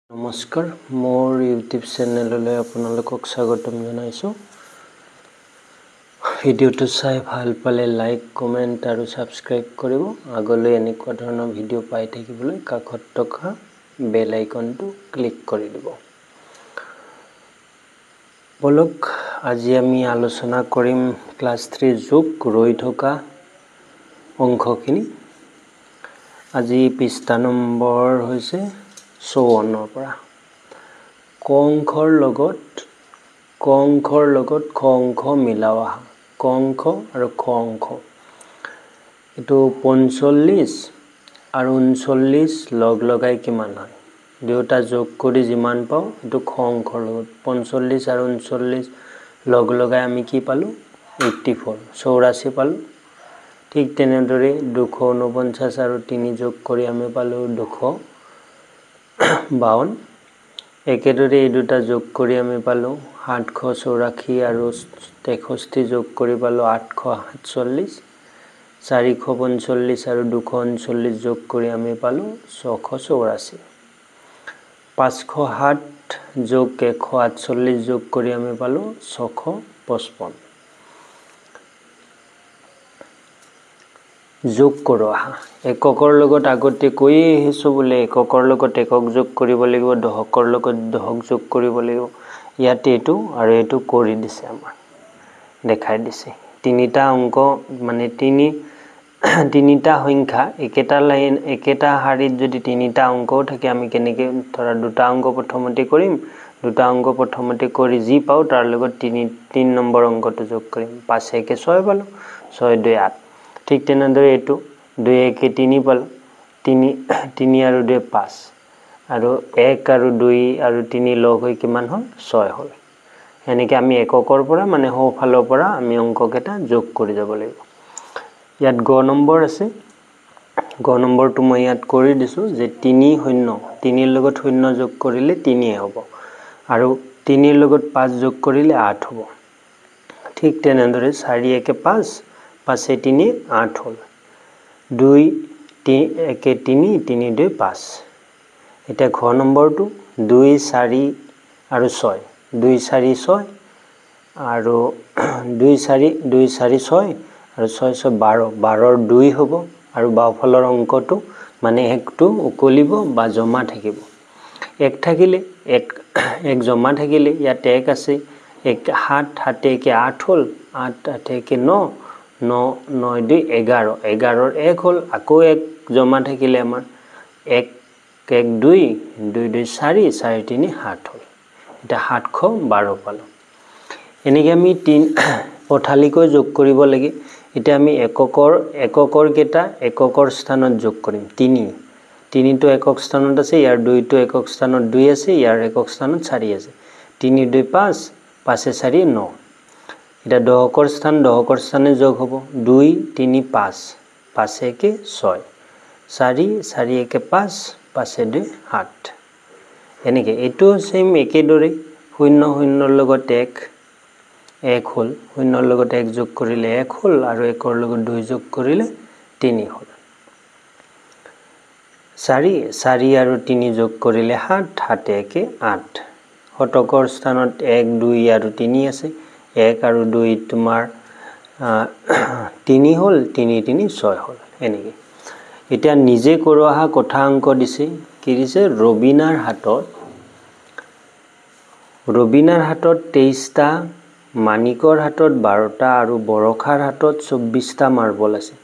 নমস্কাৰ মোৰ ইউটিউব চেনেললৈ আপোনালোকক স্বাগতম জনাইছো ভিডিওটো চাই ভাল পালে লাইক কমেন্ট আৰু সাবস্ক্ৰাইব কৰিব আগলৈ এনেকুৱা ধৰণৰ ভিডিও পাই থাকিবলৈ কাষত থকা বেল আইকনটো ক্লিক কৰি দিব বলক আজি আমি আলোচনা কৰিম ক্লাস 3 যোগ ৰৈ থকা অংকখিনি আজি পৃষ্ঠা নম্বৰ হৈছে 54 পৰা ক অংকৰ লগত খ অংক মিলাও আহা ক অংক আৰু খ অংক এটো 45 আৰু 39 লগ লগাই কিমান হয় দুটা যোগ কৰি যিমান পাও এটো খ অংকৰ লগত 45 আৰু 39 লগ লগাই আমি কি পালো 84 পালো ঠিক তেনেদৰে 249 আৰু 3 যোগ কৰি আমি পালো 252 একেদৰে এই দুটা যোগ কৰি আমি পালো 784 আৰু 63 যোগ কৰি পালো 847 445 আৰু 239 যোগ কৰি আমি পালো 684 507 যোগ 148 যোগ কৰি আমি পালো 655 যোগ কৰো আহা এককৰ লগত আগতে কৈ হেছো বলে এককৰ লগত একক যোগ কৰিব লাগিব দহকৰ লগত দহক যোগ কৰিব লাগিব ইয়াতে এটো আৰু এটো কৰি দিছে আমাৰ দেখাই দিছে তিনিটা অংক মানে তিনিটা সংখ্যা একেটা লাইন একেটা হাৰিত যদি তিনিটা অংক থাকে আমি কেনেকে ধৰা দুটা অংক প্ৰথমতে কৰিম দুটা অংক প্ৰথমতে কৰি যি পাও তাৰ লগত 3 নম্বৰ অংকটো যোগ কৰিম 5 1 6 পালো 6 2 8 ঠিক তেনেদৰে এটো 2 1 3 পালো 3 আৰু 2 5 আৰু 1 আৰু 2 আৰু 3 লগ হৈ কিমান হল 6 হল এনেকে আমি এককৰ পৰা মানে হফালৰ পৰা আমি অংককেটা যোগ কৰি যাব লাগিব ইয়াত গ নম্বৰ আছে গ নম্বৰটো মই ইয়াত কৰি দিছো যে 3 0 3 ৰ লগত 0 যোগ কৰিলে 3 হ'ব আৰু 3 ৰ লগত 5 যোগ কৰিলে 8 হ'ব ঠিক তেনেদৰে 4 1 5 5 3 8 হল 2 1 3 3 2 5 এটা ঘ নম্বৰটো 2 4 আৰু 6 2 4 6 আৰু 2 4 6 আৰু 6 6 12 12 ৰ 2 হ'ব আৰু বাওফালৰ অংকটো মানে একটো উকলিব বা জমা থাকিব এক থাকিলে এক জমা থাকিলে ইয়াত এক আছে 1 7 7 1 8 হল 8 8 1 9 9 9 2 11 11 ৰ 1 হল আকৌ এক জমা থাকিলে আমাৰ 1 1 2 2 2 4 4 3 7 হল এটা 712 পালো এনেকে আমি 3 পঠালিকৈ যোগ কৰিব লাগে এটা আমি এককৰ কেটা এককৰ স্থানত যোগ কৰিম 3 তো একক স্থানত আছে ইয়াৰ 2 তো একক স্থানত 2 আছে ইয়াৰ একক স্থানত 4 আছে 3 2 5 5 4 9 এটা দহকৰ স্থানে যোগ হ'ব 2 3 5 5 1 6 4 4 1 5 5 2 7 এনেকে এটো সেম একেদৰে 0 0 ৰ লগত 1 হল 0 ৰ লগত 1 যোগ কৰিলে 1 হল আৰু 1 ৰ লগত 2 যোগ কৰিলে 3 হল 4 4 আৰু 3 যোগ কৰিলে 7 7 1 8 শতকৰ স্থানত 1 2 আৰু 3 আছে 1 আৰু 2 তোমাৰ 3 হল 3 3 6 হল এনেকে এটা নিজে কৰো আহা কথা অংক দিছে কি দিছে ৰবিনাৰ হাতত 23টা মানিকৰ হাতত 12টা আৰু বৰখাৰ হাতত 24টা মাৰ্বল আছে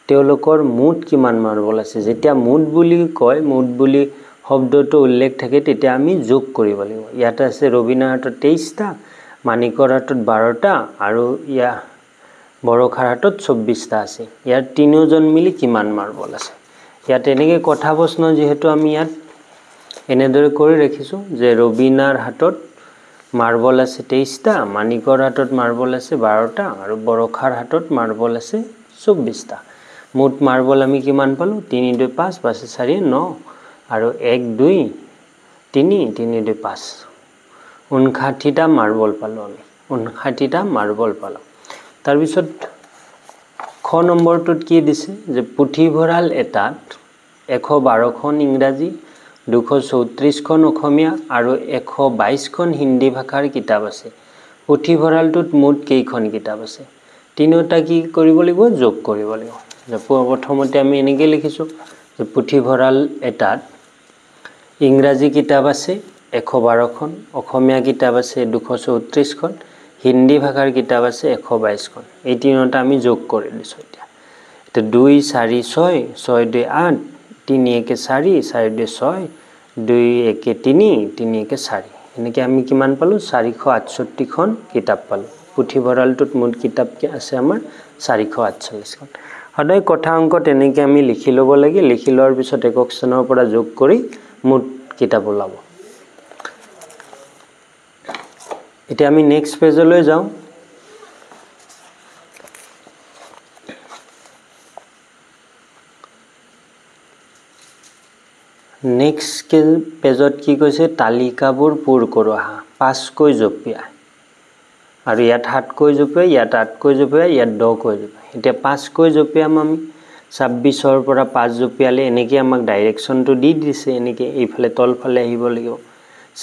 তেওঁলোকৰ মুঠ কিমান মাৰ্বল আছে যেতিয়া মুঠ বুলি কয় মুঠ বুলি শব্দটো উল্লেখ থাকে তেতিয়া আমি যোগ কৰিব লাগিব ইয়াত আছে ৰবিনাৰ হাতত 23টা মানিকৰ হাতত 12টা আৰু ইয়া বৰখাৰ হাতত 24টা আছে ইয়াৰ তিনিওজন মিলি কিমান মাৰ্বল আছে ইয়াত এনেকে কথা প্ৰশ্ন যেহেতু আমি ইয়াত এনেদৰে কৰি ৰাখিছো যে ৰবিনাৰ হাতত মাৰ্বল আছে 23টা মানিকৰ হাতত মাৰ্বল আছে 12টা আৰু বৰখাৰ হাতত মাৰ্বল আছে 24টা মুঠ মাৰ্বল আমি কিমান পালো 3 2 5 5 4 9 আৰু 1 2 3 3 2 5 59টা মাৰ্বল পালো আমি 59টা মাৰ্বল পালো তাৰ পিছত খ নম্বৰটোত কি দিছে যে পুথিভঁৰাল এটাত 112খন ইংৰাজী 234খন অসমীয়া আৰু 122খন হিন্দী ভাষাৰ কিতাপ আছে পুথিভঁৰালটোত মুঠ কেইখন কিতাপ আছে তিনিটা কি কৰিব লাগিব যোগ কৰিব লাগিব প্ৰথমতে আমি এনেকৈ লিখিছো যে পুথিভঁৰাল এটাত ইংৰাজী কিতাপ আছে 112খন অসমীয়া কিতাপ আছে 234খন হিন্দী ভাষাৰ কিতাপ আছে 122খন এই তিনিটা আমি যোগ কৰি দিছো এতিয়া 2 4 6 6 2 8 3 1 4 4 2 6 2 1 3 3 1 4 এনেকৈ আমি কিমান পালো 468খন কিতাপ পালো পুথিভঁৰালটোত মুঠ কিতাপ কি আছে আমাৰ 448খন সদায় কথা অংক তেনেকৈ আমি লিখি ল'ব লাগে লিখি লোৱাৰ পিছত একক স্থানৰ পৰা যোগ কৰি মুঠ কিতাপ ওলাব এতিয়া আমি নেক্সট পেজলৈ যাওঁ নেক্সট পেজত কি কৈছে তালিকাবোৰ পূৰ কৰা 5 কৈ জপিয়া আৰু ইয়াত 7 কৈ জপিয়া ইয়াত 8 কৈ জপিয়া ইয়াত 10 কৈ জপিয়া এতিয়া 5 কৈ জপিয়াম আমি 26 ৰ পৰা 5 জপিয়ালে এনেকৈ আমাক ডাইৰেকশনটো দি দিছে এনেকৈ এইফালে তলফালে আহিব লাগিব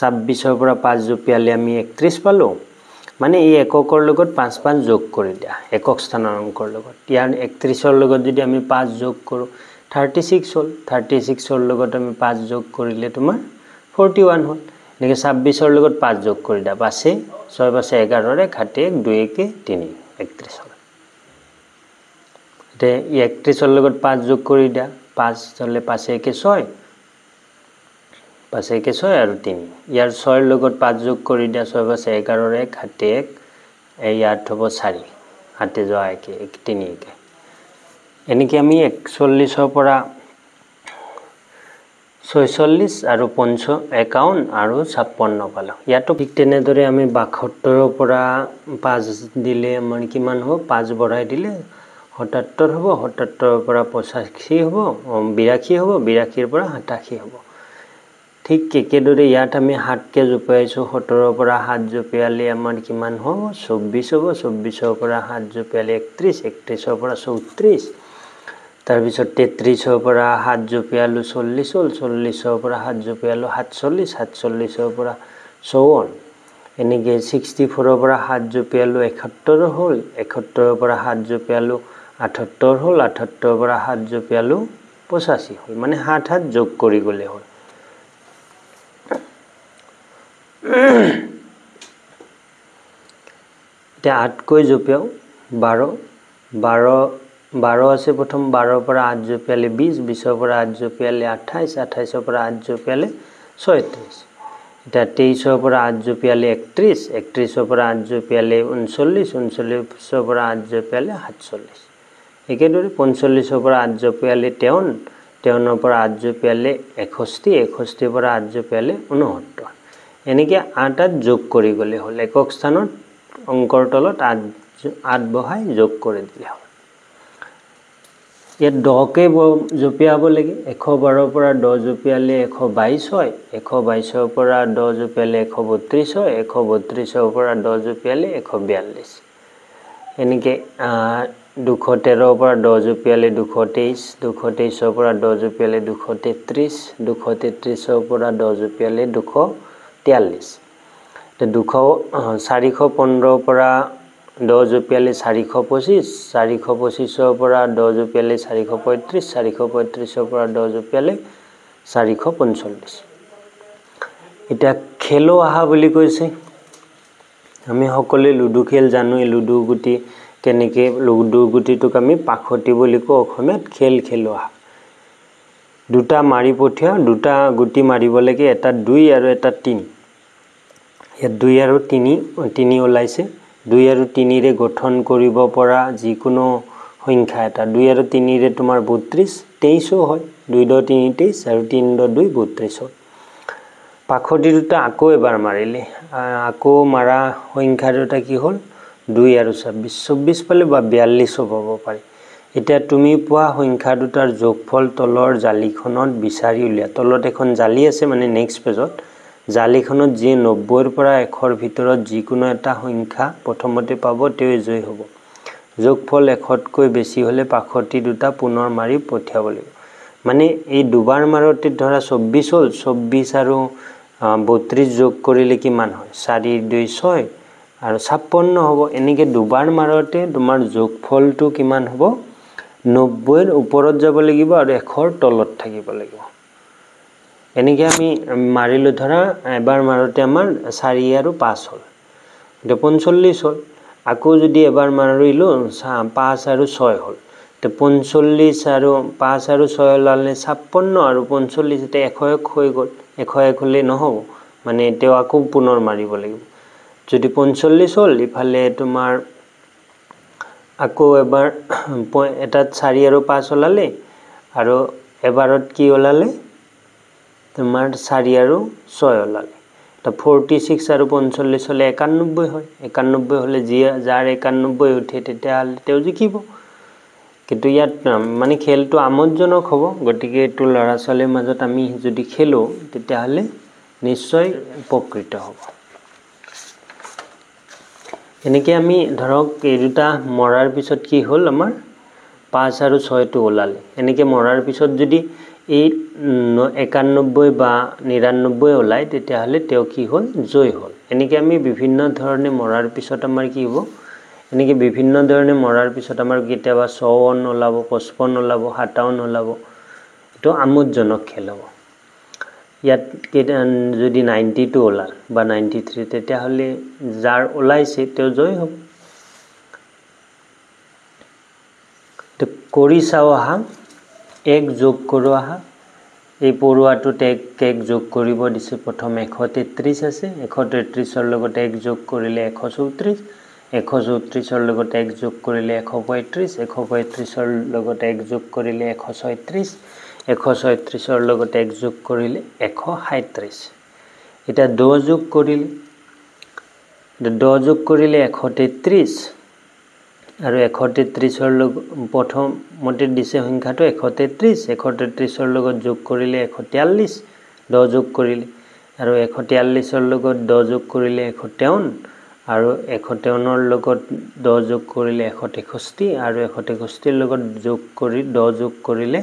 26 ৰ পৰা 5 জপিয়ালে আমি 31 পালো মানে এই এককৰ লগত 5 5 যোগ কৰি দিয়া একক স্থানৰ অংকৰ লগত ইয়াৰ 31 ৰ লগত যদি আমি 5 যোগ কৰো 36 হল 36 ৰ লগত আমি 5 যোগ কৰিলে তোমাৰ 41 হল এনেকৈ 26 ৰ লগত 5 যোগ কৰি দিয়া পাছে 6 পাছে 11 ৰে খাটে 2 1 3 31 হল তে 31 ৰ লগত 5 যোগ কৰি দিয়া 5 হলে পাছে 1 6 পাছে 1 6 আৰু 3 ইয়াৰ 6 ৰ লগত 5 যোগ কৰি দিয়া 6 পাছে 11 ৰে খাটে 1 ইয়াত হ'ব 4 হাতে যোৱা 1 3 1 এনেকৈ আমি 41 ৰ পৰা 46 আৰু 51 আৰু 56 পালো ইয়াতো ঠিক তেনেদৰে আমি 72 ৰ পৰা 5 দিলে আমাৰ কিমান হ'ব 5 বঢ়াই দিলে 77 হ'ব 77 ৰ পৰা 85 হ'ব 82 হ'ব 82 ৰ পৰা 87 হ'ব ঠিক একেদৰে ইয়াত আমি 7 কে জপিয়াইছো 17 ৰ পৰা 7 জপিয়ালে আমাৰ কিমান হ'ব 24 হ'ব 24 ৰ পৰা 7 জপিয়ালে 31 31 ৰ পৰা 34 তাৰ পিছত 33 ৰ পৰা 7 জপিয়ালো 40 হল 40 ৰ পৰা 7 জপিয়ালো 47 47 ৰ পৰা 54 এনেকৈ 64 ৰ পৰা 7 জপিয়ালো 71 হল 71 ৰ পৰা 7 জপিয়ালো 78 হল 78 ৰ পৰা 7 জপিয়ালো 85 হল মানে 7 7 যোগ কৰি গলে হল এতিয়া 8 কৈ জপিয়াও 12 12 12 আছে প্ৰথম 12 ৰ পৰা 8 জপিয়ালে 20 20 ৰ পৰা 8 জপিয়ালে 28 28 ৰ পৰা 8 জপিয়ালে 36 এটা 23 ৰ পৰা 8 জপিয়ালে 31 31 ৰ পৰা 8 জপিয়ালে 39 39 ৰ পৰা 8 জপিয়ালে 47 একেদৰে 45 ৰ পৰা 8 জপিয়ালে 53 53 ৰ পৰা 8 জপিয়ালে 61 61 ৰ পৰা 8 জপিয়ালে 69 এনেকৈ 8 8 যোগ কৰি গলে হল একক স্থানত অংকৰ তলত 8 বহাই যোগ কৰি দিলে হল ইয়াত 10 কে জপিয়াব লাগে 112 ৰ পৰা 10 জপিয়ালে 122 হয় 122 ৰ পৰা 10 জপিয়ালে 132 হয় 132 ৰ পৰা 10 জপিয়ালে 142 এনেকৈ 213 ৰ পৰা 10 জপিয়ালে 223 223 ৰ পৰা 10 জপিয়ালে 233 233 ৰ পৰা 10 জপিয়ালে 243 তে 415 ৰ পৰা 10 জপিয়ালে 425 425 ৰ পৰা 10 জপিয়ালে 435 435 ৰ পৰা 10 জপিয়ালে 445 এটা খেলো আহা বুলি কৈছে আমি সকলে লুডু খেল জানো লুডু গুটি কেনেকৈ লুডু গুটিটোক আমি পাখতি বুলি কওঁ অসমীয়াত খেল খেলো আহা দুটা মাৰি পঠিয়া দুটা গুটি মাৰিব লাগে এটা 2 আৰু এটা 3 ইয়াত 2 আৰু 3 ওলাইছে 2 আৰু 3 ৰে গঠন কৰিব পৰা যিকোনো সংখ্যা এটা 2 আৰু 3 ৰে তোমাৰ 32 23 হয় 2 * 3 23 আৰু 3 * 2 32 হয় পাখতি দুটা আকৌ এবাৰ মাৰিলে আকৌ মাৰা সংখ্যা দুটা কি হল 2 আৰু 26 24 পালে বা 42 হ'ব পাৰে এতিয়া তুমি পোৱা সংখ্যা দুটাৰ যোগফল তলৰ জালিখনত বিচাৰি উলিয়া তলত এখন জালি আছে মানে নেক্সট পেজত জালিখনত যে 90 ৰ পৰা 100 ৰ ভিতৰত যিকোনো এটা সংখ্যা প্ৰথমতে পাব তেৱে জয় হ'ব যোগফল 100 তকৈ বেছি হলে পাখতি দুটা পুনৰ মাৰি পঠিয়াব লাগিব মানে এই দুবাৰ মাৰোতে ধৰা 24 হ'ল 24 আৰু 32 যোগ কৰিলে কিমান হয় 4 2 6 আৰু 56 হ'ব এনেকে দুবাৰ মাৰোতে তোমাৰ যোগফলটো কিমান হ'ব 90 ৰ ওপৰত যাব লাগিব আৰু 100 ৰ তলত থাকিব লাগিব এনেকে আমি মাৰিলো ধৰা এবাৰ মাৰোতে আমাৰ 4 আৰু 5 হ'ল এটা 45 হ'ল আকৌ যদি এবাৰ মাৰিলো 5 আৰু 6 হ'ল তে 45 আৰু 5 আৰু 6 লালে 56 আৰু 45 তে 101 হৈ গ'ল 101 হলে নহব মানে এতিয়াও আকৌ পুনৰ মাৰিব লাগিব যদি 45 হ'ল ইফালে তোমাৰ আকৌ এবাৰ এটাত 4 আৰু 5 ওলালে আৰু এবাৰত কি ওলালে তোমাৰ 4 আৰু 6 ওলালে তা 46 আৰু 45 হলে 91 হয় 91 হলে যাৰ 91 উঠে তেতিয়া হলে তেও জিকিব কিন্তু ইয়াত মানে খেলটো আমোদজনক হ'ব গতিকে এটো লৰা ছোৱালীৰ মাজত আমি যদি খেলো তেতিয়া হলে নিশ্চয় উপকৃত হ'ব এনেকে আমি ধৰক এই দুটা মৰাৰ পিছত কি হ'ল আমাৰ 5 আৰু 6 টো ওলালে এনেকে মৰাৰ পিছত যদি এই 91 বা 99 ওলাই তেতিয়া হলে তেও কি হ'ল জয় হ'ল এনেকে আমি বিভিন্ন ধৰণে মৰাৰ পিছত আমাৰ কি হ'ব এনেকে বিভিন্ন ধৰণে মৰাৰ পিছত আমাৰ কেতিয়াবা 54 ওলাব 55 ওলাব 57 ওলাব এটো আমোদজনক খেল হ'ব ইয়াত যদি 92 ওলাল বা 93 তেতিয়া হলে যাৰ ওলাইছে তেও জয় হ'ব তো কৰি চাও আহা এক যোগ কৰো আহা এই পৰুৱাটোতে এক যোগ কৰিব দিছে প্ৰথম 133 আছে 133 ৰ লগত এক যোগ কৰিলে 134 134 ৰ লগত এক যোগ কৰিলে 135 135 ৰ লগত এক যোগ কৰিলে 136 136 ৰ লগত এক যোগ কৰিলে 137 এটা 2 যোগ কৰিলে 2 যোগ কৰিলে 133 আৰু 133 ৰ লগত প্ৰথম মতে দিছে সংখ্যাটো 133 133 ৰ লগত যোগ কৰিলে 143 2 যোগ কৰিলে আৰু 143 ৰ লগত 2 যোগ কৰিলে 153 আৰু 153 ৰ লগত 2 যোগ কৰিলে 163 আৰু 163 ৰ লগত যোগ কৰি 2 যোগ কৰিলে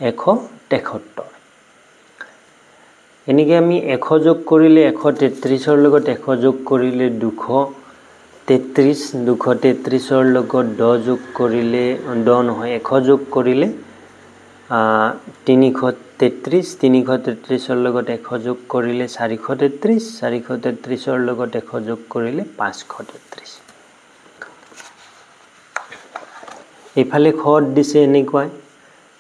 173 এনেকে আমি 100 যোগ কৰিলে 133 ৰ লগত 100 যোগ কৰিলে 233 233 ৰ লগত 10 যোগ কৰিলে 10 নহয় 100 যোগ কৰিলে 333 333 ৰ লগত 100 যোগ কৰিলে 433 433 ৰ লগত 100 যোগ কৰিলে 533 ইফালে খত দিছে এনেকৈ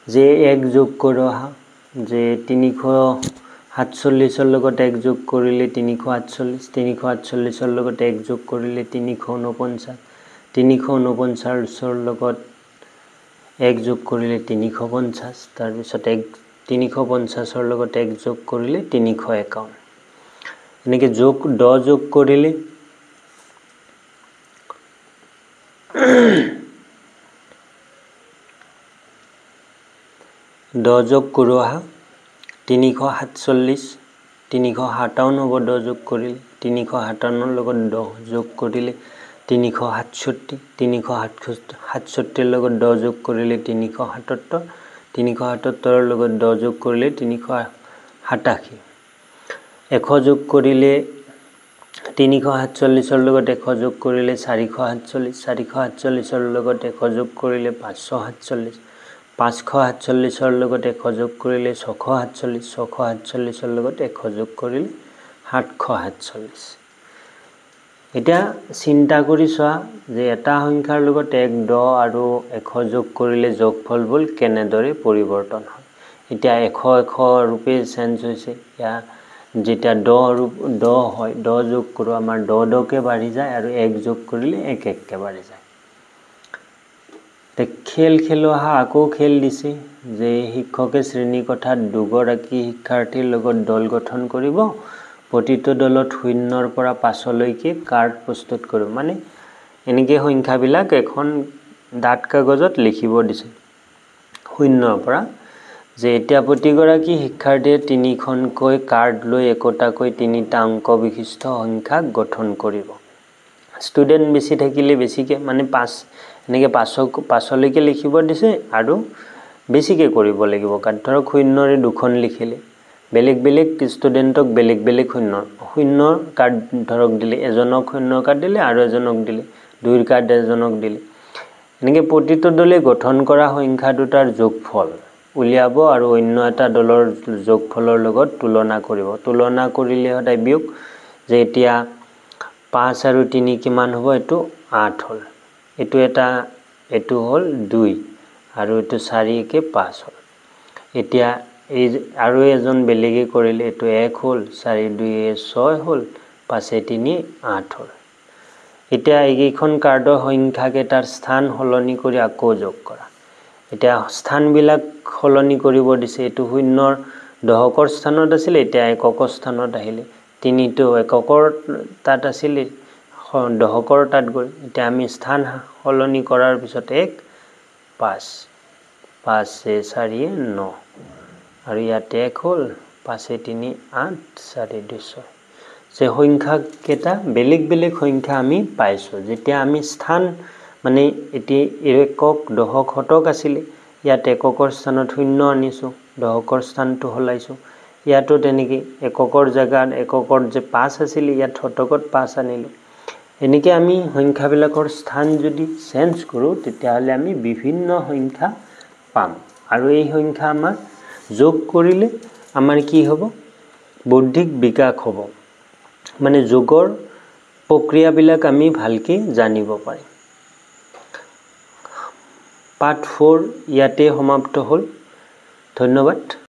যে এক যোগ কৰো আহা যে 347 ৰ লগত এক যোগ কৰিলে 348 348 ৰ লগত এক যোগ কৰিলে 349 349 ৰ লগত এক যোগ কৰিলে 350 তাৰ পিছত 350 ৰ লগত এক যোগ কৰিলে 351 এনেকে যোগ 10 যোগ কৰিলে 10 যোগ কৰো আহা 347 357 হ'ব 10 যোগ কৰিলে 357 ৰ লগত 10 যোগ কৰিলে 367 367 ৰ লগত 10 যোগ কৰিলে 377 377 ৰ লগত 10 যোগ কৰিলে 387 100 যোগ কৰিলে 347 ৰ লগত 100 যোগ কৰিলে 447 447 ৰ লগত 100 যোগ কৰিলে 547 547 ৰ লগত 100 যোগ কৰিলে 647 647 ৰ লগত 100 যোগ কৰিলে 747 এটা চিন্তা কৰি চোৱা যে এটা সংখ্যাৰ লগত 1 10 আৰু 100 যোগ কৰিলে যোগফলবোৰ কেনেদৰে পৰিৱৰ্তন হয় এতিয়া 100 100 ৰূপে চেঞ্জ হৈছে ইয়া যেটা 10 হয় 10 যোগ কৰো আমাৰ 10 কে বাঢ়ি যায় আৰু 1 যোগ কৰিলে 1 1 কে বাঢ়ি যায় তে খেল খেলোৱা আকৌ খেল দিছে যে শিক্ষকে শ্ৰেণী কোঠাত দুগৰাকী শিক্ষাৰ্থীৰ লগত দল গঠন কৰিব প্ৰতিটো দলত শূন্যৰ পৰা 5 লৈকে কাৰ্ড প্ৰস্তুত কৰিব মানে এনেকে সংখ্যাবিলাক এখন ডাট কাগজত লিখিব দিছে শূন্যৰ পৰা যে এতিয়া প্ৰতিগৰাকী শিক্ষাৰ্থীয়ে 3খনকৈ কাৰ্ড লৈ একোটাকৈ 3টা অংক বিশিষ্ট সংখ্যা গঠন কৰিব ষ্টুডেন্ট বেছি থাকিলে বেছিকে মানে 5 এনেকে 5 লৈকে লিখিব দিছে আৰু বেছিকৈ কৰিব লাগিব কাট ধৰক শূন্যৰে দুখন লিখিলে বেলেগ বেলেগ ষ্টুডেণ্টক বেলেগ বেলেগ শূন্যৰ কাৰ্ড ধৰক দিলে এজনক শূন্যৰ কাৰ্ড দিলে আৰু এজনক দিলে দুইৰ কাৰ্ড এজনক দিলে এনেকৈ প্ৰতিটো দলে গঠন কৰা সংখ্যা দুটাৰ যোগফল উলিয়াব আৰু অন্য এটা দলৰ যোগফলৰ লগত তুলনা কৰিব তুলনা কৰিলে সদায় বিয়োগ যে এতিয়া 5 আৰু 3 কিমান হ'ব এটো 8 হ'ল এটো হ'ল 2 আৰু এটো 4 কে 5 হ'ল এতিয়া এই আৰু এজন বেলেগে কৰিলে এটো 1 হ'ল 4 2 6 হ'ল 5 3 8 হ'ল এতিয়া এইখন কাৰ্ডৰ সংখ্যা কেটাৰ স্থান হলনি কৰি আকৌ যোগ কৰা এতিয়া স্থানবিলাক হলনি কৰিব দিছে এটো শূন্যৰ দহকৰ স্থানত আছিল এতিয়া এককৰ স্থানত আহিলে 3 টো এককৰ তাত আছিল দহকৰ তাত গ'ল এতিয়া আমি স্থান হলনি কৰাৰ পিছত 1 5 5 4 9 আৰু ইয়াতে 1 হ'ল 5 3 8 4 2 6 যে সংখ্যা কেটা বেলেগ বেলেগ সংখ্যা আমি পাইছো যেতিয়া আমি স্থান মানে এটি একক দহক শতক আছিল ইয়াত এককৰ স্থানত শূন্য আনিছো দহকৰ স্থানটো হলাইছো ইয়াতো তেনেকৈ এককৰ জায়গাত এককৰ যে 5 আছিল ইয়াত শতকত 5 আনিলো এনেকৈ আমি সংখ্যাবিলাকৰ স্থান যদি চেঞ্জ কৰো তেতিয়াহলে আমি বিভিন্ন সংখ্যা পাম আৰু এই সংখ্যা আমাৰ যোগ কৰিলে আমাৰ কি হ'ব বৌদ্ধিক বিকাশ হ'ব মানে যোগৰ প্ৰক্ৰিয়াবিলাক আমি ভালকৈ জানিব পাৰিম পাৰ্ট 4 ইয়াতে সমাপ্ত হ'ল ধন্যবাদ